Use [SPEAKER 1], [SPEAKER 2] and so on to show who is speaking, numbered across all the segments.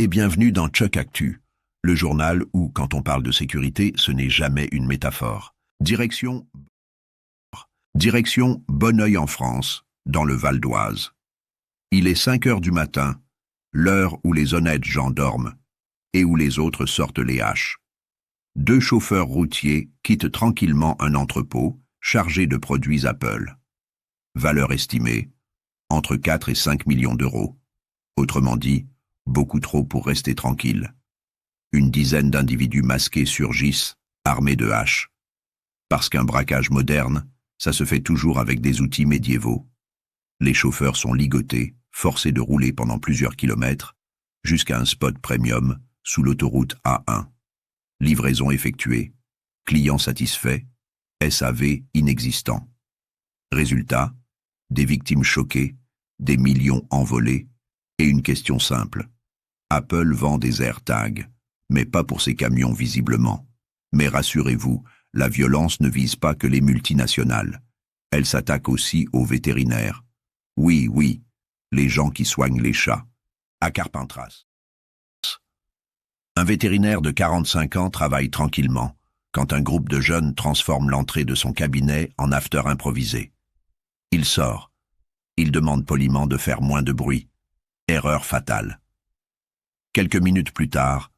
[SPEAKER 1] et bienvenue dans Chuck Actu, le journal où, quand on parle de sécurité, ce n'est jamais une métaphore. Direction Bonneuil en France, dans le Val d'Oise. Il est 5 heures du matin, l'heure où les honnêtes gens dorment et où les autres sortent les haches. 2 chauffeurs routiers quittent tranquillement un entrepôt chargé de produits Apple. Valeur estimée, entre 4 et 5 millions d'euros. Autrement dit, beaucoup trop pour rester tranquille. Une dizaine d'individus masqués surgissent, armés de haches. Parce qu'un braquage moderne, ça se fait toujours avec des outils médiévaux. Les chauffeurs sont ligotés, forcés de rouler pendant plusieurs kilomètres, jusqu'à un spot premium sous l'autoroute A1. Livraison effectuée, client satisfait, SAV inexistant. Résultat, des victimes choquées, des millions envolés, et une question simple. Apple vend des AirTags, mais pas pour ses camions visiblement. Mais rassurez-vous, la violence ne vise pas que les multinationales. Elle s'attaque aussi aux vétérinaires. Oui, les gens qui soignent les chats. À Carpentras. Un vétérinaire de 45 ans travaille tranquillement, quand un groupe de jeunes transforme l'entrée de son cabinet en after improvisé. Il sort. Il demande poliment de faire moins de bruit. Erreur fatale. Quelques minutes plus tard,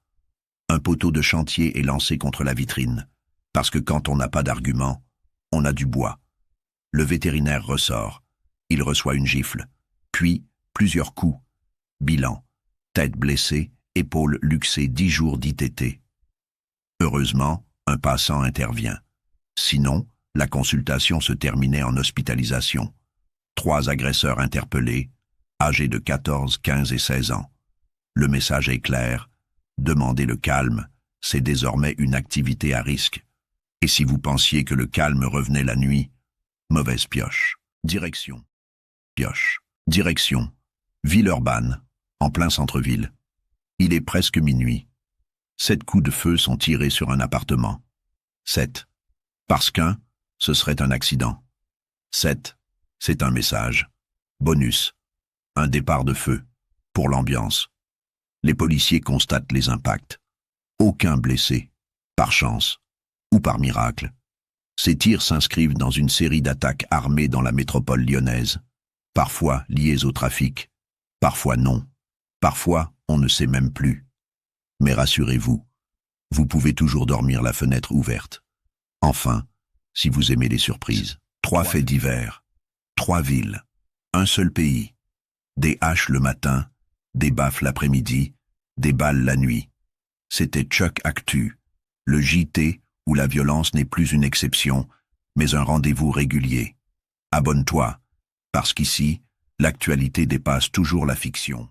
[SPEAKER 1] un poteau de chantier est lancé contre la vitrine, parce que quand on n'a pas d'argument, on a du bois. Le vétérinaire ressort. Il reçoit une gifle, puis plusieurs coups. Bilan, tête blessée, épaules luxées, 10 jours d'ITT. Heureusement, un passant intervient. Sinon, la consultation se terminait en hospitalisation. 3 agresseurs interpellés, âgés de 14, 15 et 16 ans. Le message est clair. Demandez le calme, c'est désormais une activité à risque. Et si vous pensiez que le calme revenait la nuit, mauvaise pioche. Direction. Villeurbanne, en plein centre-ville. Il est presque minuit. 7 coups de feu sont tirés sur un appartement. 7. Parce qu'un, ce serait un accident. 7. C'est un message. Bonus. Un départ de feu. Pour l'ambiance. Les policiers constatent les impacts. Aucun blessé. Par chance. Ou par miracle. Ces tirs s'inscrivent dans une série d'attaques armées dans la métropole lyonnaise. Parfois liées au trafic. Parfois non. Parfois, on ne sait même plus. Mais rassurez-vous, vous pouvez toujours dormir la fenêtre ouverte. Enfin, si vous aimez les surprises. 3 faits divers. 3 villes. Un seul pays. Des haches le matin, des baffes l'après-midi, des balles la nuit. C'était Chuck Actu, le JT où la violence n'est plus une exception, mais un rendez-vous régulier. Abonne-toi, parce qu'ici, l'actualité dépasse toujours la fiction.